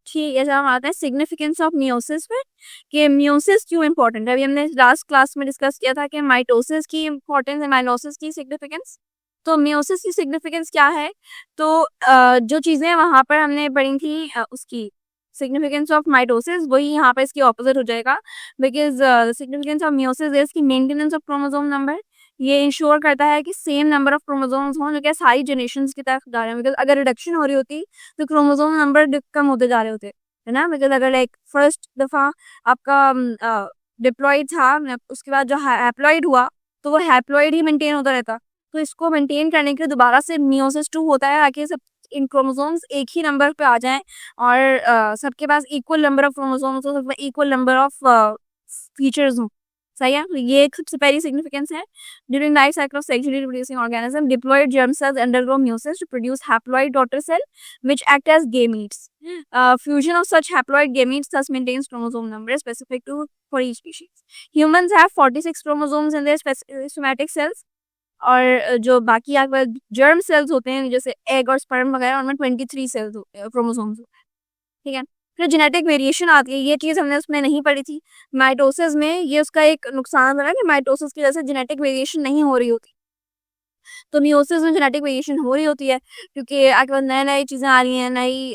ठीक है, जब हम आते हैं सिग्निफिकेंस ऑफ मियोसिस पे कि मियोसिस क्यों इंपॉर्टेंट है। अभी हमने लास्ट क्लास में डिस्कस किया था कि माइटोसिस की इंपॉर्टेंस है, माइटोसिस की सिग्निफिकेंस। तो मियोसिस की सिग्निफिकेंस क्या है? तो जो चीज़ें वहाँ पर हमने पढ़ी थी उसकी सिग्निफिकेंस ऑफ माइटोसिस वही यहाँ पे इसकी ऑपोजिट हो जाएगा। Because significance of meiosis is की मेंटेनेंस ऑफ क्रोमोसोम नंबर। ये इंश्योर करता है कि सेम नंबर ऑफ क्रोमोसोम्स हों जो कि सारी जनरेशंस की तरफ जा रहे हैं। बिकॉज अगर रिडक्शन हो रही होती तो क्रोमोसोम नंबर कम होते जा रहे होते, है ना। बिकॉज अगर लाइक फर्स्ट दफा आपका डिप्लॉयड था, उसके बाद जो हैप्लॉयड हुआ तो वो हैप्लॉयड ही मेंटेन होता रहता। तो इसको मेंटेन करने के लिए दोबारा से मियोसिस 2 होता है ताकि सब इन क्रोमोसोम्स एक ही नंबर पे आ जाएं और सबके पास इक्वल नंबर ऑफ क्रोमोसोम्स हो, सबके इक्वल नंबर ऑफ फीचर्स हों। सही है। तो ये एक सबसे पहली सिग्निफिकेंस है। During life cycle of sexually reproducing organism, diploid germ cells undergo meiosis to produce haploid daughter cell which act as gametes. Fusion of such haploid gametes thus maintains chromosome number specific to for each species. Humans have 46 chromosomes in their somatic cells और जो बाकी आपका germ cells होते हैं जैसे egg और sperm वगैरह उनमें 23 सेल्स होते हैं, क्रोमोसोम्स होते हैं। ठीक है। फिर जेनेटिक वेरिएशन आती है, ये चीज़ हमने उसमें नहीं पढ़ी थी। माइटोसिस में ये उसका एक नुकसान बना कि माइटोसिस की वजह से जेनेटिक वेरिएशन नहीं हो रही होती। तो मियोसिस में जेनेटिक वेरिएशन हो रही होती है क्योंकि आपके पास नई नई चीज़ें आ रही हैं, नई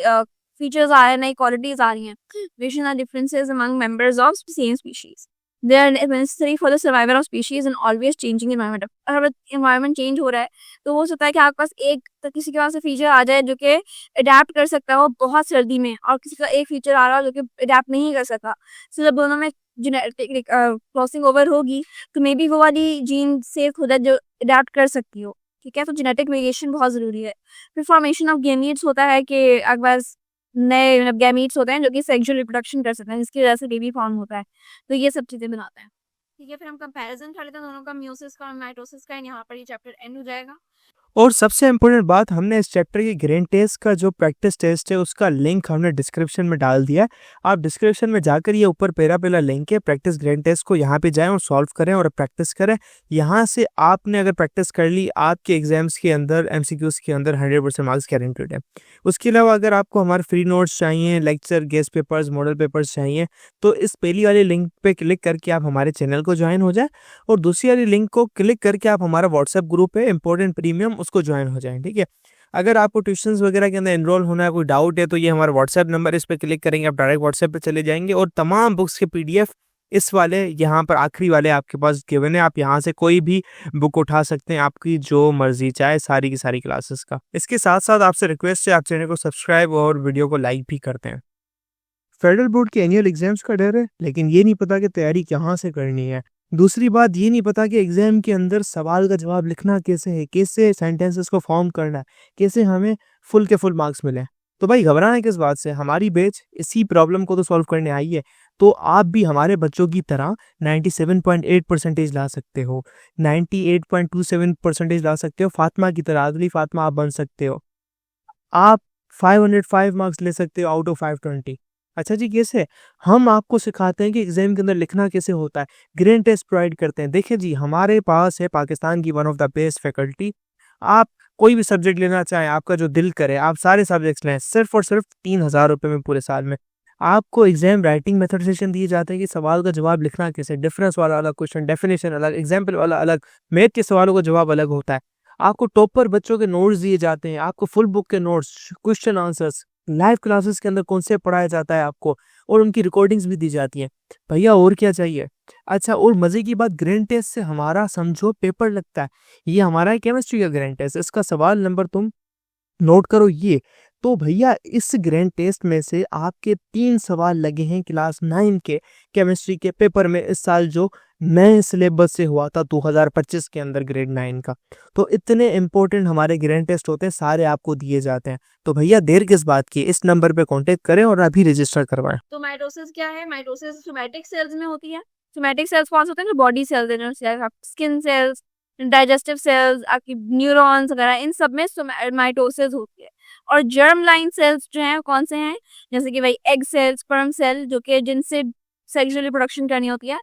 फीचर्स आ रहे हैं, नई क्वालिटीज आ रही हैं। Variation are differences among members of same species. They are necessary for the survival of species in always changing environment. अगर एनवायरनमेंट चेंज हो रहा है तो हो सकता है कि आपके पास एक तो किसी के पास फीचर आ जाए जो कि अडेप्ट कर सकता हो बहुत सर्दी में, और किसी का एक फीचर आ रहा हो जो कि अडेप्ट नहीं कर सकता। सो जब दोनों में जेनेटिक क्रॉसिंग ओवर होगी तो मे बी वो वाली जीन से खुद है जो अडेप्ट कर सकती हो। ठीक है। तो जेनेटिक वेरिएशन बहुत ज़रूरी है। फिर फॉर्मेशन ऑफ गैमीट्स होता है कि आपके पास नए मतलब गैमीट्स होते हैं जो कि सेक्सुअल रिप्रोडक्शन कर सकते हैं, जिसकी वजह से बेबी फॉर्म होता है। तो ये सब चीज़ें बनाते हैं। ठीक है। फिर हम कंपैरिजन कर लेते हैं दोनों का, मियोसिस का और माइटोसिस का। यहाँ पर ये चैप्टर एंड हो जाएगा। और सबसे इम्पोर्टेंट बात, हमने इस चैप्टर की ग्रेन टेस्ट का जो प्रैक्टिस टेस्ट है उसका लिंक हमने डिस्क्रिप्शन में डाल दिया है। आप डिस्क्रिप्शन में जाकर ये ऊपर पहला लिंक है प्रैक्टिस ग्रेन टेस्ट को, यहाँ पे जाएं और सॉल्व करें और प्रैक्टिस करें। यहाँ से आपने अगर प्रैक्टिस कर ली, आपके एग्जाम्स के अंदर एमसीक्यूज के अंदर 100% मार्क्स गारंटेड है। उसके अलावा अगर आपको हमारे फ्री नोट्स चाहिए, lecture, guest papers, model papers चाहिए तो इस पहली वाली लिंक पे क्लिक करके आप हमारे चैनल को ज्वाइन हो जाए, और दूसरी वाली लिंक को क्लिक करके आप हमारा व्हाट्सएप ग्रुप है इंपॉर्टेंट प्रीमियम, उसको ज्वाइन हो जाएं। ठीक है। अगर आपको ट्यूशंस वगैरह के अंदर एनरोल होना है, कोई डाउट है, तो ये हमारा व्हाट्सएप नंबर, इस पर क्लिक करेंगे आप डायरेक्ट व्हाट्सएप पे चले जाएंगे, और तमाम बुक्स के पीडीएफ इस वाले यहाँ पर आखिरी वाले आपके पास गिवन है। आप यहाँ से कोई भी बुक उठा सकते हैं, आपकी जो मर्जी चाहे, सारी की सारी क्लासेस का। इसके साथ साथ आपसे रिक्वेस्ट है, आप चैनल को सब्सक्राइब और वीडियो को लाइक भी करते हैं। फेडरल बोर्ड के एनुअल एग्जाम्स का डर है, लेकिन ये नहीं पता कि तैयारी कहाँ से करनी है। दूसरी बात, ये नहीं पता कि एग्जाम के अंदर सवाल का जवाब लिखना कैसे है, कैसे सेंटेंसेस को फॉर्म करना है, कैसे हमें फुल के फुल मार्क्स मिले। तो भाई घबराना किस बात से, हमारी बैच इसी प्रॉब्लम को तो सॉल्व करने आई है। तो आप भी हमारे बच्चों की तरह 97.8% ला सकते हो, 98.27% ला सकते हो, फातिमा की तरह, आदली फातिमा आप बन सकते हो। आप 505 मार्क्स ले सकते हो आउट ऑफ 520। अच्छा जी, कैसे? हम आपको सिखाते हैं कि एग्जाम के अंदर लिखना कैसे होता है, ग्रेन टेस्ट प्रोवाइड करते हैं। देखिए जी, हमारे पास है पाकिस्तान की one of the best faculty. आप कोई भी सब्जेक्ट लेना चाहें, आपका जो दिल करे, आप सारे सब्जेक्ट्स लें, सिर्फ और सिर्फ 3000 रुपये में पूरे साल में। आपको एग्जाम राइटिंग मेथड सेशन दिए जाते हैं कि सवाल का जवाब लिखना कैसे, डिफरेंस वाला अलग क्वेश्चन, डेफिनेशन अलग, एग्जाम्पल वाला अलग, मैथ के सवालों का जवाब अलग होता है। आपको टॉपर बच्चों के नोट्स दिए जाते हैं, आपको फुल बुक के notes, question answers, live classes के अंदर कॉन्सेप्ट पढ़ाया जाता है आपको, और उनकी रिकॉर्डिंग्स भी दी जाती हैं। भैया और क्या चाहिए? अच्छा, और मजे की बात, ग्रेन टेस्ट से हमारा समझो पेपर लगता है। ये हमारा है केमिस्ट्री का ग्रेन टेस्ट, इसका सवाल नंबर तुम नोट करो ये। तो भैया इस ग्रैंड टेस्ट में से आपके 3 सवाल लगे हैं क्लास 9 के केमिस्ट्री के पेपर में इस साल, जो नए सिलेबस से हुआ था 2025 के अंदर ग्रेड 9 का। तो इतने इंपॉर्टेंट हमारे ग्रैंड टेस्ट होते हैं, सारे आपको दिए जाते हैं। तो भैया देर किस बात की, इस नंबर पे कांटेक्ट करें और अभी रजिस्टर करवाएं। तो माइटोसिस क्या है? माइटोसिस सोमैटिक सेल्स में होती है। सोमैटिक सेल्स कौन से होते हैं? जो बॉडी सेल्स हैं, स्किन सेल्स, डाइजेस्टिव सेल्स, आपकी न्यूरॉन्स वगैरह, इन सब में माइटोसिस होती है। और जर्म लाइन सेल्स जो हैं कौन से हैं? जैसे कि भाई एग सेल, स्पर्म सेल, जो कि जिनसे सेक्सुअल रिप्रोडक्शन करनी होती है,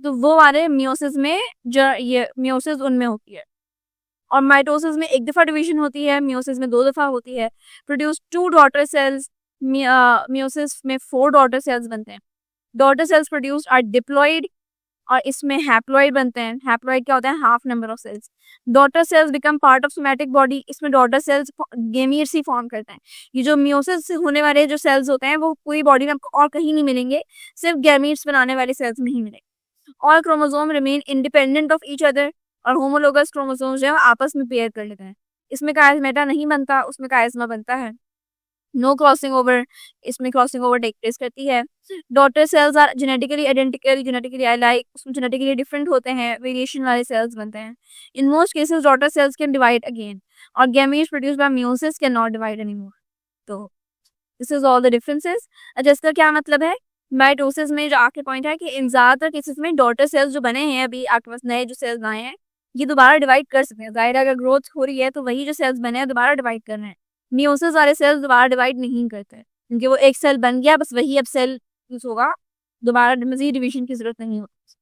तो वो वाले मियोसिस में ये मियोसिस उनमें होती है। और माइटोसिस में एक दफा डिवीजन होती है, मियोसिस में 2 दफा होती है। प्रोड्यूस 2 डॉटर सेल्स मियोसिस में 4 डॉटर सेल्स बनते हैं। Daughter cells produced are diploid और इसमें हैप्लॉइड बनते हैं। हैप्लॉइड क्या होता है? Half number of cells. Daughter cells become part of somatic body, इसमें डॉटर सेल्स गेमीट्स ही फॉर्म करते हैं। ये जो मियोसिस से होने वाले जो सेल्स होते हैं वो पूरी बॉडी में आपको और कहीं नहीं मिलेंगे, सिर्फ गेमीट्स बनाने वाले सेल्स में ही मिलेंगे। All chromosome remain independent of each other और होमोलोगस क्रोमोसोम्स जो है आपस में पेयर कर लेते हैं। इसमें कायस्मेटा नहीं बनता, उसमें कायस्मा बनता है। नो क्रॉसिंग ओवर, इसमें क्रॉसिंग ओवर टेक प्लेस करती है। Daughter cells are genetically identical, genetically alike, उसमें जेनेटिकली डिफरेंट होते हैं, वेरिएशन वाले सेल्स बनते हैं। In most cases daughter cells can divide again और gametes produced by meiosis can not divide anymore. तो this is all the differences. अच्छा, इसका क्या मतलब है? माइटोसिस में जो आखिरी पॉइंट है कि इन ज़्यादातर केसेस में डॉटर सेल्स जो बने हैं, अभी आपके पास नए जो सेल्स आए हैं, ये दोबारा डिवाइड कर सकते हैं। ज़ाहिर है अगर ग्रोथ हो रही है तो वही जो सेल्स बने हैं दोबारा डिवाइड कर रहे हैं। मियोसिस वाले सेल्स दोबारा डिवाइड नहीं करते क्योंकि वो एक सेल बन गया, बस वही अब सेल यूज होगा, दोबारा मजीद डिवीजन की जरूरत नहीं होती।